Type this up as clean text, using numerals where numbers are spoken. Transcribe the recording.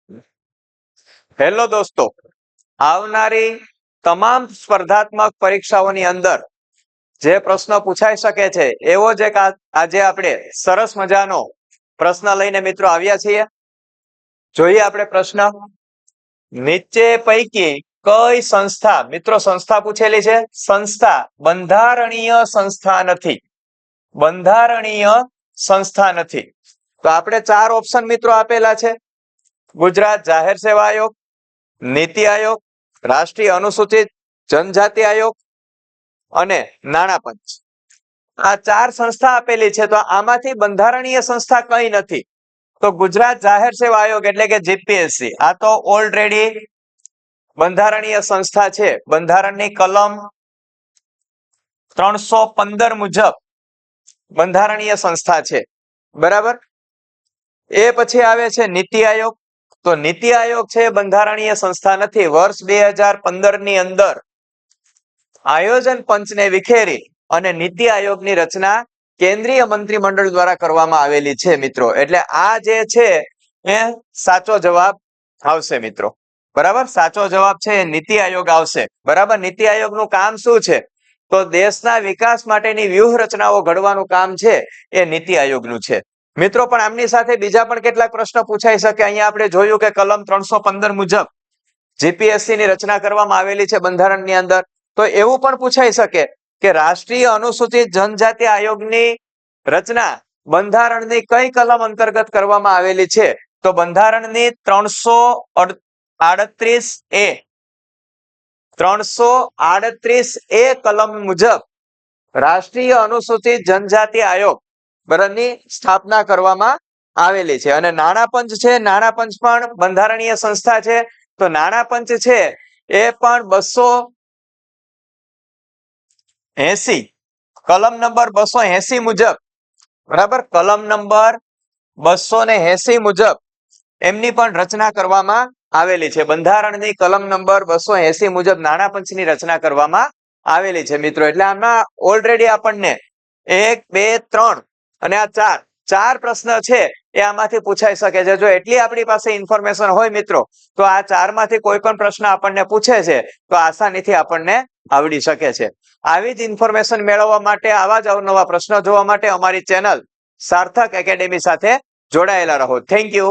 Hello દોસ્તો, આવનારી તમામ સ્પર્ધાત્મક પરીક્ષાઓની અંદર જે પ્રશ્ન પૂછાઈ શકે છે એવો જ એક આજે આપણે સરસ મજાનો પ્રશ્ન લઈને મિત્રો આવ્યા છીએ. જોઈએ આપણે પ્રશ્ન. નીચે પૈકી કઈ સંસ્થા, મિત્રો સંસ્થા પૂછેલી છે, સંસ્થા બંધારણીય સંસ્થા નથી. બંધારણીય સંસ્થા નથી. તો આપણે 4 ઓપ્શન મિત્રો આપેલા છે. ગુજરાત જાહેર સેવા આયોગ, નીતિ આયોગ, રાષ્ટ્રીય અનુસૂચિત જનજાતિ આયોગ અને નાણાં પંચ. આ 4 સંસ્થા આપેલી છે. તો આમાંથી બંધારણીય સંસ્થા કઈ નથી. તો ગુજરાત જાહેર સેવા આયોગ એટલે કે જીપીએસસી, આ તો ઓલરેડી બંધારણીય સંસ્થા છે. બંધારણની કલમ 315 મુજબ બંધારણીય સંસ્થા છે. બરાબર. એ પછી આવે છે નીતિ આયોગ. તો નીતિ આયોગ છે બંધારણીય સંસ્થા નથી. વર્ષ 2015 ની અંદર આયોજન પંચને વિખેરી અને નીતિ આયોગની રચના કેન્દ્રીય મંત્રીમંડળ દ્વારા કરવામાં આવેલી છે મિત્રો. એટલે આ જે છે એ સાચો જવાબ આવશે મિત્રો. બરાબર, સાચો જવાબ છે નીતિ આયોગ આવશે. બરાબર. નીતિ આયોગનું કામ શું છે? તો દેશના વિકાસ માટેની વ્યૂહરચનાઓ ઘડવાનું કામ છે એ નીતિ આયોગનું છે મિત્રો. પણ આમની સાથે બીજા પણ કેટલાક પ્રશ્નો પૂછાઈ શકે. અહીંયા આપણે જોયું કે કલમ 315 મુજબ જીપીએસસી ની રચના કરવામાં આવેલી છે બંધારણની અંદર. તો એવું પણ પૂછાઈ શકે કે રાષ્ટ્રીય અનુસૂચિત જનજાતિ આયોગની રચના બંધારણની કઈ કલમ અંતર્ગત કરવામાં આવેલી છે? તો બંધારણની 338 કલમ મુજબ રાષ્ટ્રીય અનુસૂચિત જનજાતિ આયોગ ની સ્થાપના કરવામાં આવેલી છે. અને નાણાં પંચ છે, નાણાં પંચ પણ બંધારણીય સંસ્થા છે. તો નાણાં પંચ છે એ પણ 280 કલમ નંબર 280 મુજબ, બરાબર, કલમ નંબર 280 મુજબ એમની પણ રચના કરવામાં આવેલી છે. બંધારણની કલમ નંબર 280 મુજબ નાણાં પંચની રચના કરવામાં આવેલી છે મિત્રો. એટલે આમાં ઓલરેડી આપણને 1, 2, 3 અને આ 4 પ્રશ્ન છે એ આમાંથી પૂછાઈ શકે છે. જો એટલી આપણી પાસે ઇન્ફોર્મેશન હોય મિત્રો, તો આ 4 માંથી કોઈ પણ પ્રશ્ન આપણને પૂછે છે તો આસાનીથી આપણને આવડી શકે છે. આવી જ ઇન્ફોર્મેશન મેળવવા માટે, આવા જ અવનવા પ્રશ્નો જોવા માટે અમારી ચેનલ સાર્થક એકેડેમી સાથે જોડાયેલા રહો. Thank you.